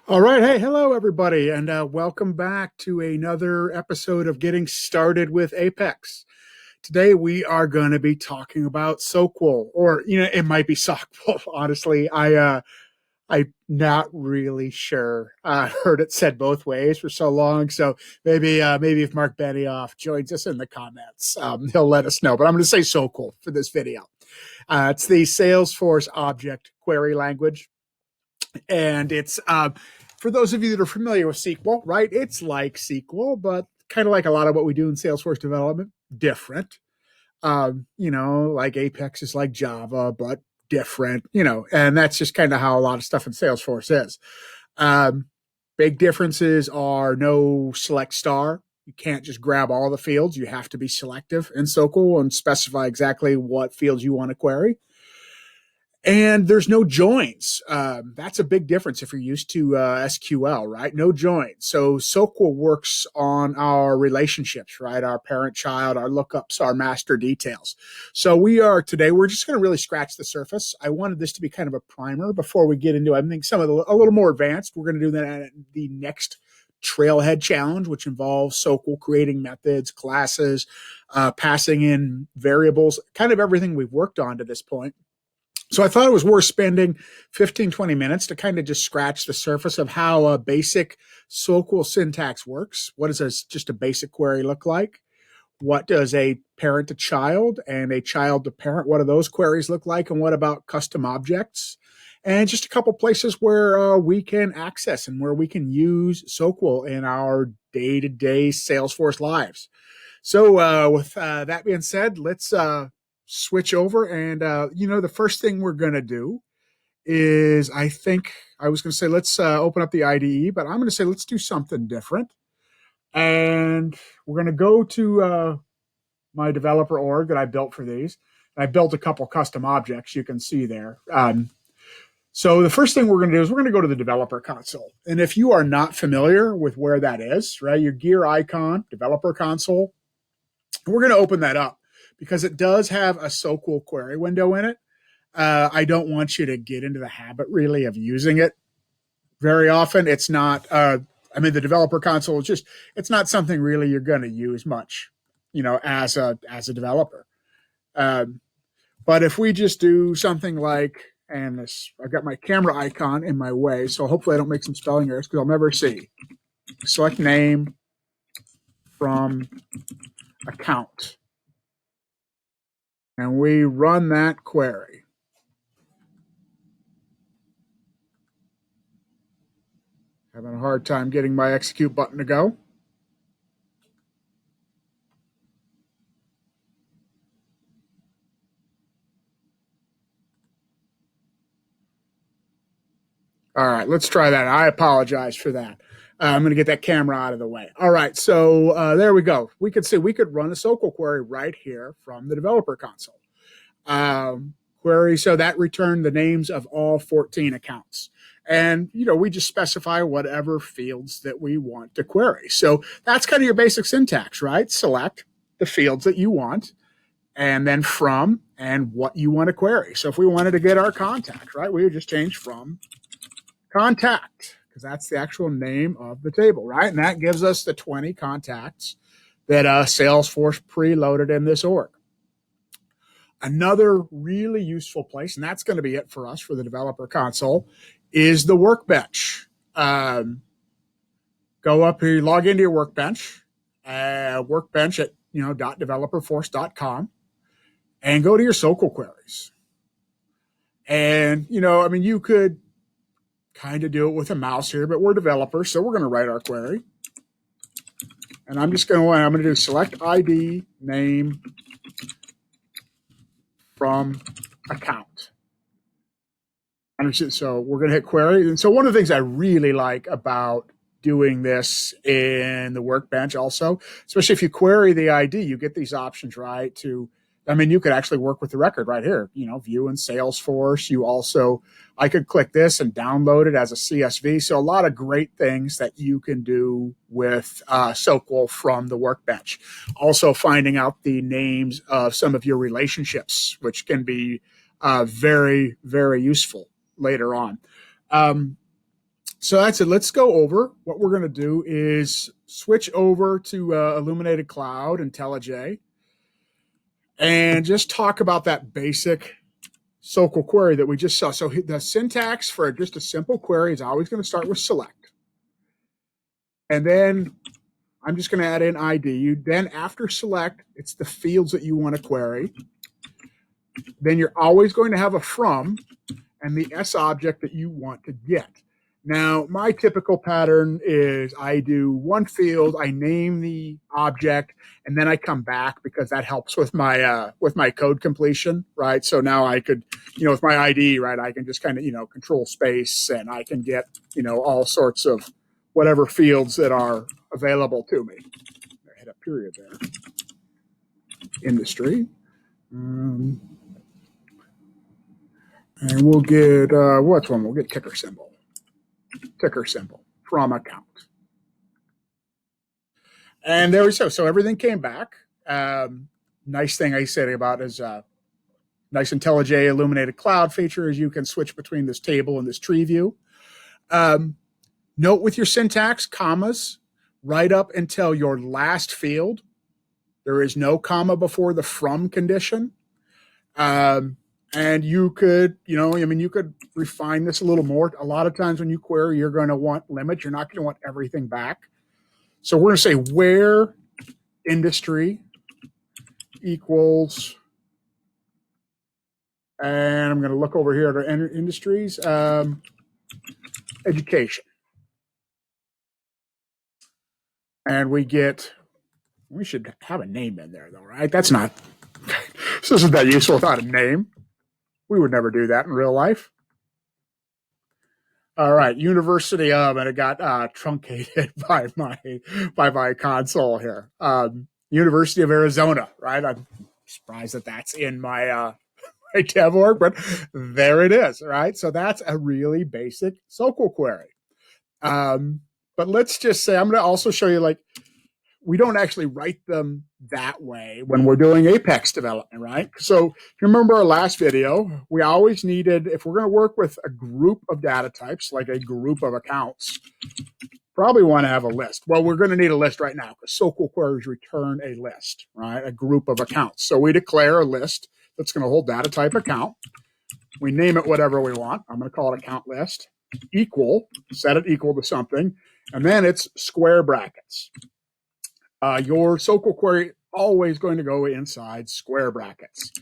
All right. Hey, hello, everybody, and welcome back to another episode of Getting Started with Apex. Today, we are going to be talking about SOQL, or it might be SOQL. Honestly, I'm not really sure. I heard it said both ways for so long, so maybe if Mark Benioff joins us in the comments, he'll let us know. But I'm going to say SOQL for this video. It's the Salesforce object query language. And it's for those of you that are familiar with SQL, right? It's like SQL, but kind of like a lot of what we do in Salesforce development, different. Like Apex is like Java, but different, and that's just kind of how a lot of stuff in Salesforce is. Um, Big differences are no select star. You can't just grab all the fields. You have to be selective in SOQL and specify exactly what fields you want to query. And there's no joins. That's a big difference if you're used to SQL, right? No joins. So SOQL works on our relationships, right? Our parent child, our lookups, our master details. So we're just going to really scratch the surface. I wanted this to be kind of a primer before we get into, I think, a little more advanced. We're going to do that at the next Trailhead challenge, which involves SOQL creating methods, classes, passing in variables, kind of everything we've worked on to this point. So I thought it was worth spending 15, 20 minutes to kind of just scratch the surface of how a basic SOQL syntax works. What does just a basic query look like? What does a parent to child and a child to parent, what do those queries look like? And what about custom objects? And just a couple places where we can access and where we can use SOQL in our day-to-day Salesforce lives. So with that being said, let's switch over. And, the first thing we're going to do is I was going to say, let's open up the IDE, but I'm going to say, let's do something different. And we're going to go to my developer org that I built for these. I built a couple custom objects you can see there. So the first thing we're going to do is we're going to go to the developer console. And if you are not familiar with where that is, right, your gear icon, developer console, we're going to open that up because it does have a SOQL query window in it. I don't want you to get into the habit really of using it very often. It's not, the developer console is it's not something really you're going to use much, as a developer. But if we just do something like, and I've got my camera icon in my way, so hopefully I don't make some spelling errors because I'll never see. Select name from account. And we run that query. Having a hard time getting my execute button to go. All right, let's try that. I apologize for that. I'm going to get that camera out of the way. All right, so there we go. We could run a SOQL query right here from the developer console. Query, so that returned the names of all 14 accounts. And, we just specify whatever fields that we want to query. So that's kind of your basic syntax, right? Select the fields that you want and then from and what you want to query. So if we wanted to get our contact, right, we would just change from contact because that's the actual name of the table, right? And that gives us the 20 contacts that Salesforce preloaded in this org. Another really useful place, and that's going to be it for us for the developer console, is the workbench. Go up here, log into your workbench, workbench at .developerforce.com, and go to your SOQL queries. And you could kind of do it with a mouse here, but we're developers, so we're going to write our query. And I'm going to do select ID name from account. And so we're going to hit query. And so one of the things I really like about doing this in the workbench also, especially if you query the ID, you get these options, right? You could actually work with the record right here, view in Salesforce. I could click this and download it as a CSV. So a lot of great things that you can do with SOQL from the workbench. Also finding out the names of some of your relationships, which can be very, very useful later on. So that's it. Let's go over what we're going to do is switch over to Illuminated Cloud, IntelliJ, and just talk about that basic SOQL query that we just saw. So the syntax for just a simple query is always going to start with select. And then I'm just going to add in ID. Then after select, it's the fields that you want to query. Then you're always going to have a from and the S object that you want to get. Now, my typical pattern is I do one field, I name the object, and then I come back because that helps with my code completion, right? So now I could, with my ID, right, I can just kind of, control space and I can get, all sorts of whatever fields that are available to me. I hit a period there. Industry. And we'll get, what's one? We'll get ticker symbol from account. And there we go. So everything came back. Nice thing I said about is nice IntelliJ Illuminated Cloud feature is you can switch between this table and this tree view. Note with your syntax, commas, right up until your last field. There is no comma before the from condition. And you could, you could refine this a little more. A lot of times when you query, you're going to want limits. You're not going to want everything back. So we're going to say where industry equals, and I'm going to look over here at our industries, education. And we should have a name in there though, right? This isn't that useful without a name. We would never do that in real life. All right, University of, and it got truncated by my console here. University of Arizona, right? I'm surprised that that's in my dev org, but there it is, right? So that's a really basic SOQL query. But let's just say I'm going to also show you we don't actually write them that way when we're doing Apex development, right? So if you remember our last video, we always needed, if we're going to work with a group of data types, like a group of accounts, probably want to have a list. Well, we're going to need a list right now because SOQL queries return a list, right? A group of accounts. So we declare a list that's going to hold data type account. We name it whatever we want. I'm going to call it account list. Equal, set it equal to something. And then it's square brackets. Your SOQL query always going to go inside square brackets.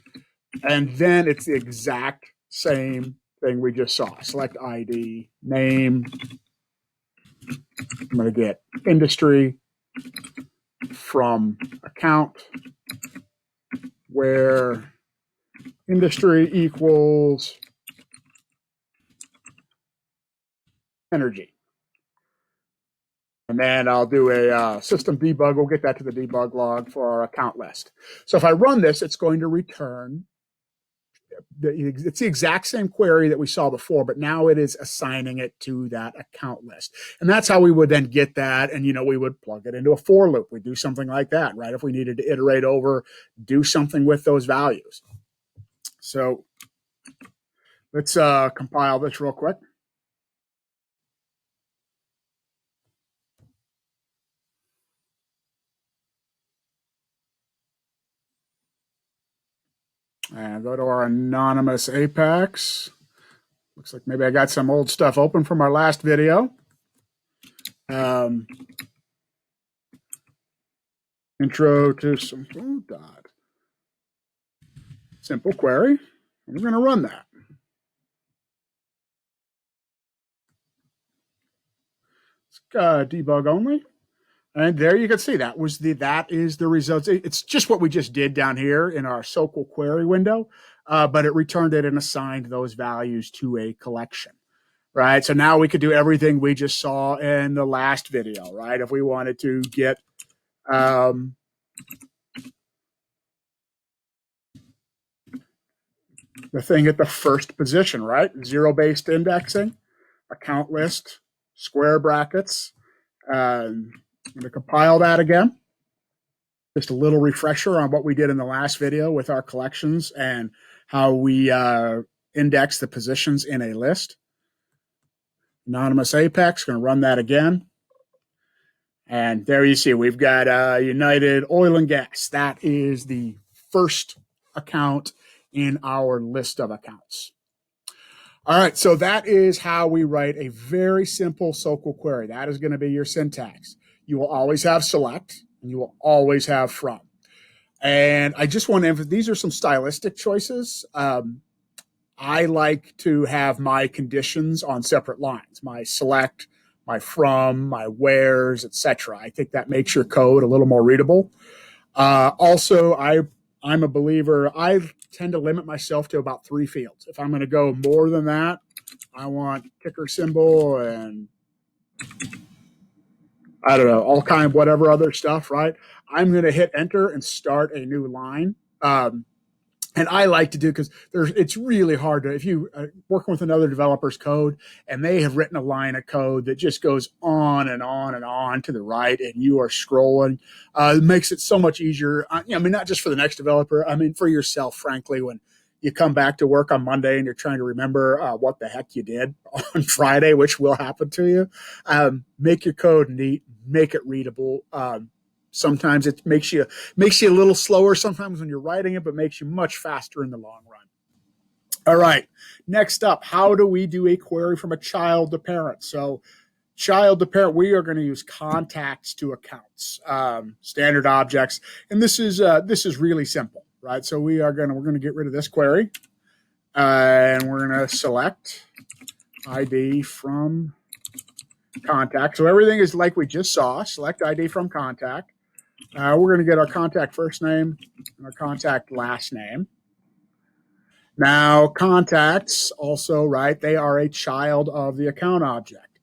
And then it's the exact same thing we just saw. Select ID, name. I'm going to get industry from account where industry equals energy. And then I'll do a system debug. We'll get that to the debug log for our account list. So if I run this, it's going to return. It's the exact same query that we saw before, but now it is assigning it to that account list. And that's how we would then get that. And, we would plug it into a for loop. We do something like that, right? If we needed to iterate over, do something with those values. So let's compile this real quick. And go to our anonymous Apex. Looks like maybe I got some old stuff open from our last video. Intro to some dot. Simple query. And we're going to run that. Debug only. And there you can see that is the results. It's just what we just did down here in our SOQL query window, but it returned it and assigned those values to a collection, right? So now we could do everything we just saw in the last video, right? If we wanted to get the thing at the first position, right? Zero-based indexing, account list, square brackets. I'm going to compile that again. Just a little refresher on what we did in the last video with our collections and how we index the positions in a list. Anonymous Apex, going to run that again. And there you see, we've got United Oil and Gas. That is the first account in our list of accounts. All right, so that is how we write a very simple SOQL query. That is going to be your syntax. You will always have select, and you will always have from. And I just want to emphasize, these are some stylistic choices. I like to have my conditions on separate lines, my select, my from, my wheres, etc. I think that makes your code a little more readable. Also, I'm a believer. I tend to limit myself to about 3 fields. If I'm going to go more than that, I want ticker symbol and I don't know, all kind of whatever other stuff, right? I'm going to hit enter and start a new line. And I like to do because it's really hard to, if you working with another developer's code and they have written a line of code that just goes on and on and on to the right and you are scrolling, it makes it so much easier. I mean, not just for the next developer, I mean, for yourself, frankly, when you come back to work on Monday and you're trying to remember what the heck you did on Friday, which will happen to you. Make your code neat, make it readable. Sometimes it makes you a little slower sometimes when you're writing it, but makes you much faster in the long run. All right. Next up, how do we do a query from a child to parent? So child to parent, we are going to use contacts to accounts, standard objects. And this is really simple, right? So we're going to get rid of this query and we're going to select ID from contact. So everything is like we just saw, select ID from contact. We're going to get our contact first name and our contact last name. Now, contacts also, right, they are a child of the account object.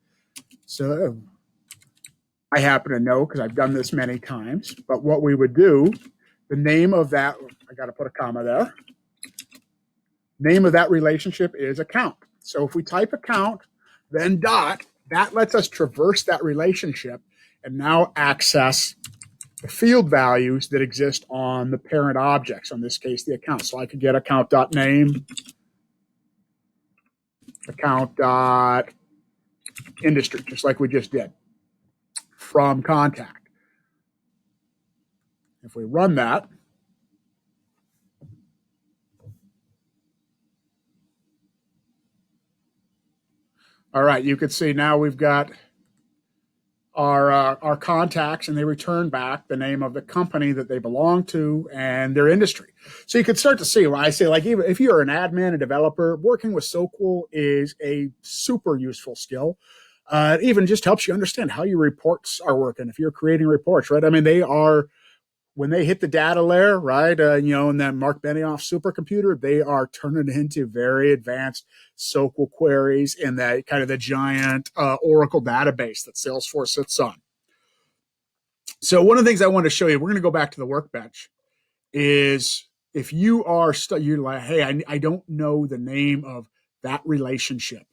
So I happen to know because I've done this many times, but what we would do, the name of that, I got to put a comma there. Name of that relationship is account. So if we type account, then dot, that lets us traverse that relationship and now access the field values that exist on the parent objects, in this case, the account. So I could get account.name, account.industry, just like we just did, from contact. If we run that, all right, you can see now we've got our contacts, and they return back the name of the company that they belong to and their industry. So you can start to see where I say, like, even if you're an admin, a developer, working with SOQL is a super useful skill. It even just helps you understand how your reports are working. If you're creating reports, right? I mean, they are, when they hit the data layer, right? In that Mark Benioff supercomputer, they are turning into very advanced SOQL queries in that kind of the giant Oracle database that Salesforce sits on. So one of the things I want to show you, we're going to go back to the workbench, is if you are you're like, hey, I don't know the name of that relationship.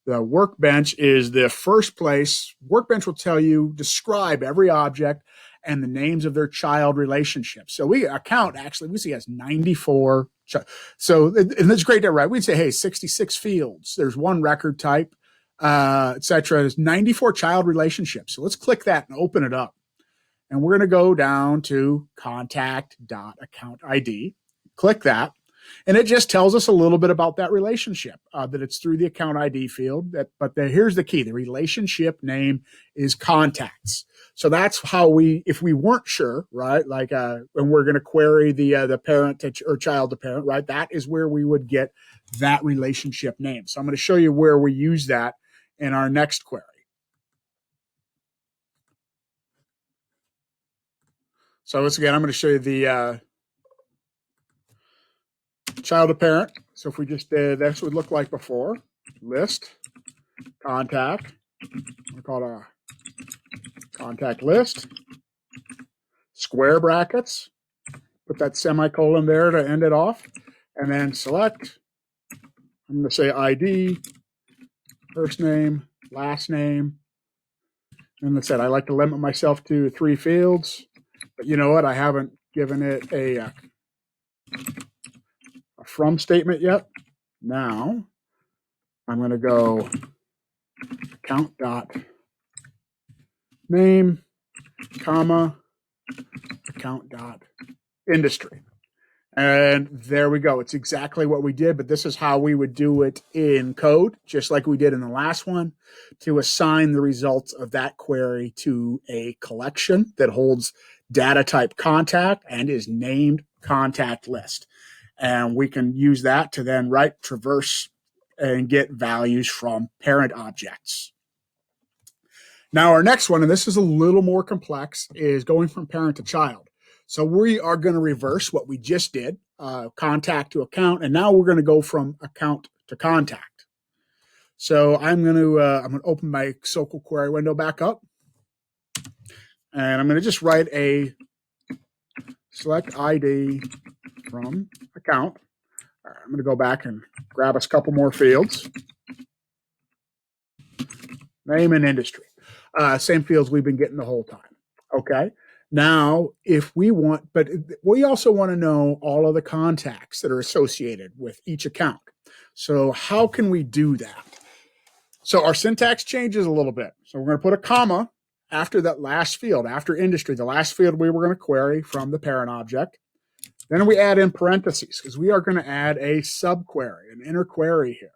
The workbench is the first place. Workbench will tell you, describe every object and the names of their child relationships. So we see has 94. So, and that's great, right? We'd say, hey, 66 fields. There's one record type, etc. There's 94 child relationships. So let's click that and open it up. And we're going to go down to contact.account ID. Click that. And it just tells us a little bit about that relationship, that it's through the account ID field. Here's the key. The relationship name is contacts. So that's how if we weren't sure, right, like when we're going to query the parent or child to parent, right, that is where we would get that relationship name. So I'm going to show you where we use that in our next query. So once again, I'm going to show you the child to parent. So if we just did, that's what it looked like before. List, contact. We call it a contact list. Square brackets. Put that semicolon there to end it off. And then select. I'm going to say ID, first name, last name. And I said, I like to limit myself to 3 fields. But you know what? I haven't given it a from statement yet. Now, I'm going to go account dot name, comma, account dot industry. And there we go. It's exactly what we did, but this is how we would do it in code, just like we did in the last one, to assign the results of that query to a collection that holds data type contact and is named contact list. And we can use that to then traverse and get values from parent objects. Now, our next one, and this is a little more complex, is going from parent to child. So we are going to reverse what we just did, contact to account, and now we're going to go from account to contact. So I'm going to open my SOQL query window back up, and I'm going to just write a select ID from account. All right, I'm going to go back and grab us a couple more fields. Name and industry. Same fields we've been getting the whole time. Okay. Now, if we want, but we also want to know all of the contacts that are associated with each account. So how can we do that? So our syntax changes a little bit. So we're going to put a comma after that last field, after industry, the last field we were going to query from the parent object. Then we add in parentheses because we are going to add a subquery, an inner query here.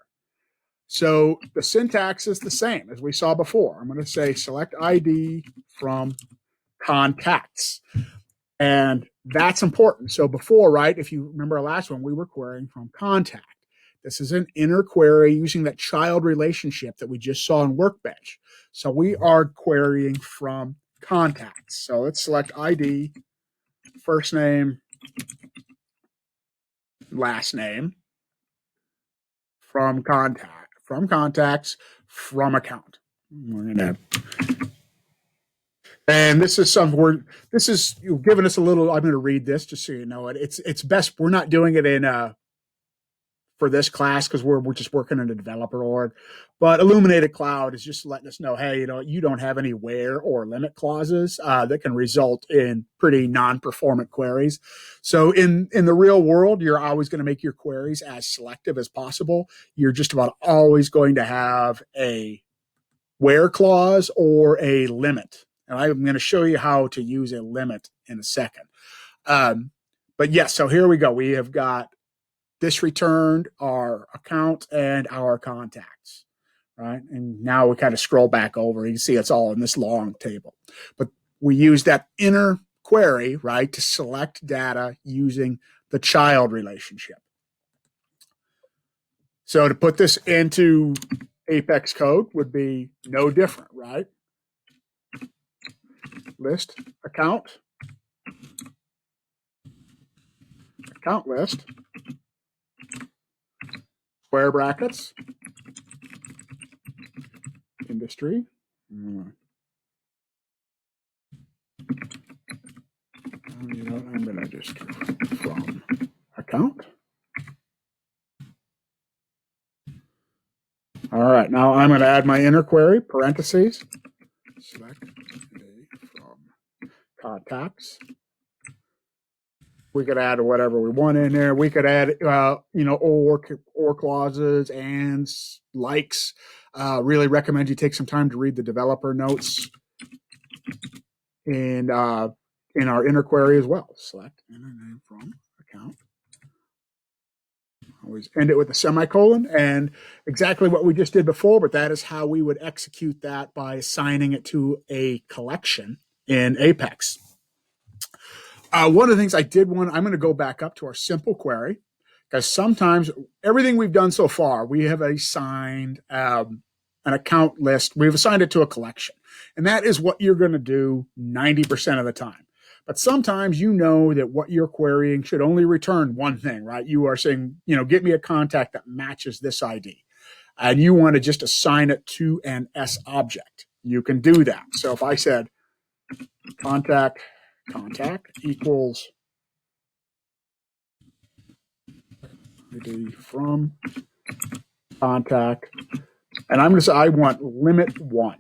So the syntax is the same as we saw before. I'm going to say select ID from contacts. And that's important. So before, right, if you remember our last one, we were querying from contact. This is an inner query using that child relationship that we just saw in Workbench. So we are querying from contacts. So let's select ID, first name, last name, from contacts, from account. We're going to And this is you're giving us a little. I'm going to read this just so you know it. It's best we're not doing it in for this class because we're just working in a developer org. But Illuminated Cloud is just letting us know, hey, you don't have any where or limit clauses that can result in pretty non-performant queries. So in the real world, you're always going to make your queries as selective as possible. You're just about always going to have a where clause or a limit. And I'm going to show you how to use a limit in a second. But yes, so here we go. We have got this returned, our account, and our contacts, right? And now we kind of scroll back over. You can see it's all in this long table. But we use that inner query, right, to select data using the child relationship. So to put this into Apex code would be no different, right? List, account list, square brackets, industry. I'm going to just from account. All right, now I'm going to add my inner query, parentheses, select from contacts. We could add whatever we want in there. We could add, or clauses and likes. Really recommend you take some time to read the developer notes in our inner query as well. Select inner name from account. Always end it with a semicolon, and exactly what we just did before, but that is how we would execute that by assigning it to a collection in Apex. One of the things I'm going to go back up to our simple query, because sometimes everything we've done so far, we have assigned an account list. We've assigned it to a collection, and that is what you're going to do 90% of the time. But sometimes that what you're querying should only return one thing, right? You are saying, get me a contact that matches this ID. And you want to just assign it to an S object. You can do that. So if I said contact equals ID from contact, and I'm going to say I want limit 1.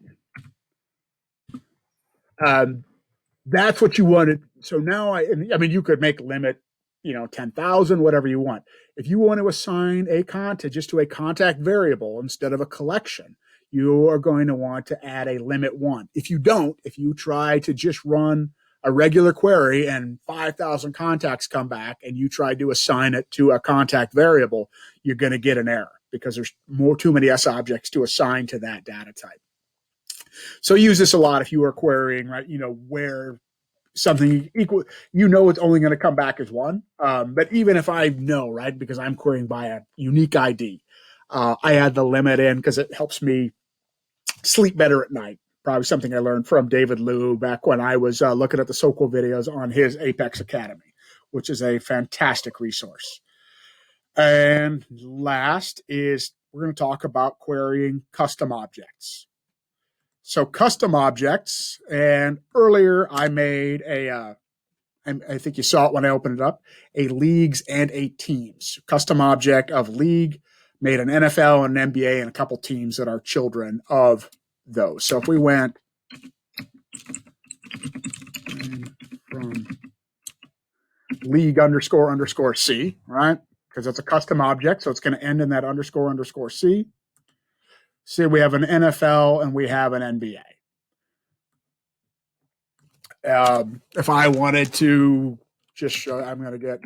That's what you wanted. So now you could make limit, 10,000, whatever you want. If you want to assign a contact just to a contact variable instead of a collection, you are going to want to add a limit 1. If you don't, if you try to just run a regular query and 5,000 contacts come back and you try to assign it to a contact variable, you're going to get an error because there's too many S objects to assign to that data type. So use this a lot if you are querying, right? Where something equal, it's only going to come back as 1. But even if I know, right, because I'm querying by a unique ID, I add the limit in because it helps me sleep better at night. Probably something I learned from David Liu back when I was looking at the SOQL videos on his Apex Academy, which is a fantastic resource. And last is we're going to talk about querying custom objects. So custom objects, and earlier I made I think you saw it when I opened it up, a leagues and a teams. Custom object of league, made an NFL and an NBA and a couple teams that are children of those. So if we went from league __ C, right? Because it's a custom object, so it's going to end in that __ C. See, we have an NFL and we have an NBA. If I wanted to just show, I'm going to get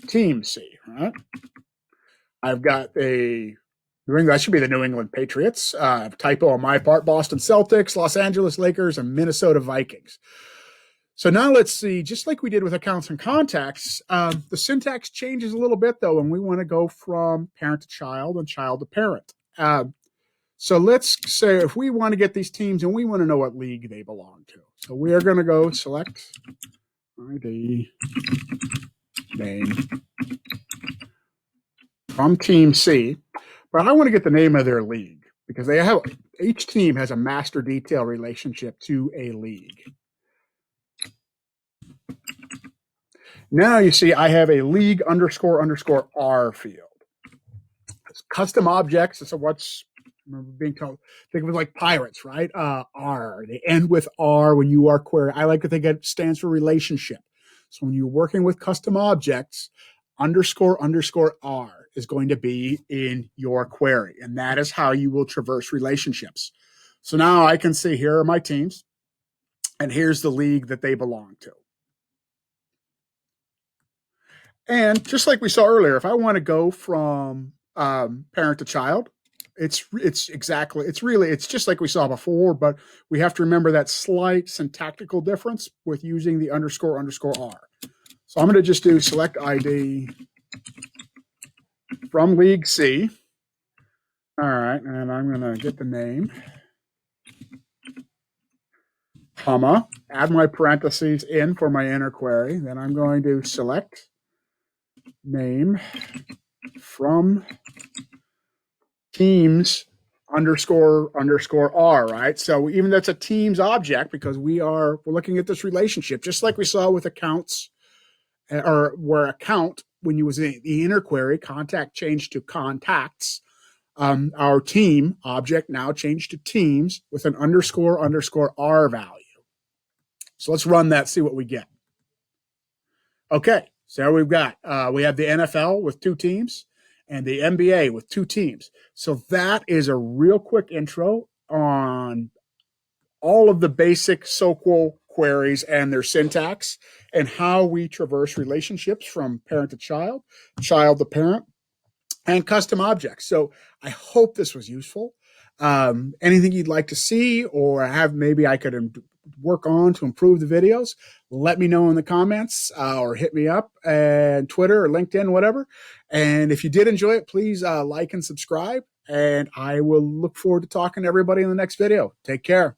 Team C, right? I've got that should be the New England Patriots. Typo on my part, Boston Celtics, Los Angeles Lakers, and Minnesota Vikings. So now let's see, just like we did with accounts and contacts, the syntax changes a little bit, though, and we want to go from parent to child and child to parent. So let's say if we want to get these teams and we want to know what league they belong to. So we are going to go select ID name from Team C, but I want to get the name of their league because each team has a master detail relationship to a league. Now you see I have a league _ R field. It's custom objects. So what's being told? Think of it like pirates, right? R. They end with R when you are querying. I like to think it stands for relationship. So when you're working with custom objects, _ R is going to be in your query. And that is how you will traverse relationships. So now I can see here are my teams, and here's the league that they belong to. And just like we saw earlier, if I want to go from parent to child, it's just like we saw before, but we have to remember that slight syntactical difference with using the _ R. So I'm going to just do select ID from league C. All right, and I'm going to get the name, comma, add my parentheses in for my inner query. Then I'm going to select name from teams _ R, right? So even that's a teams object because we're looking at this relationship, just like we saw with accounts, or where account, when you was in the inner query, contact changed to contacts. Our team object now changed to teams with an _ R value. So let's run that, see what we get. Okay, so we've got, we have the NFL with 2 teams and the NBA with 2 teams. So that is a real quick intro on all of the basic SOQL queries and their syntax and how we traverse relationships from parent to child, child to parent, and custom objects. So I hope this was useful. Anything you'd like to see or have maybe I could work on to improve the videos, let me know in the comments or hit me up and Twitter or LinkedIn, whatever. And if you did enjoy it, please like and subscribe. And I will look forward to talking to everybody in the next video. Take care.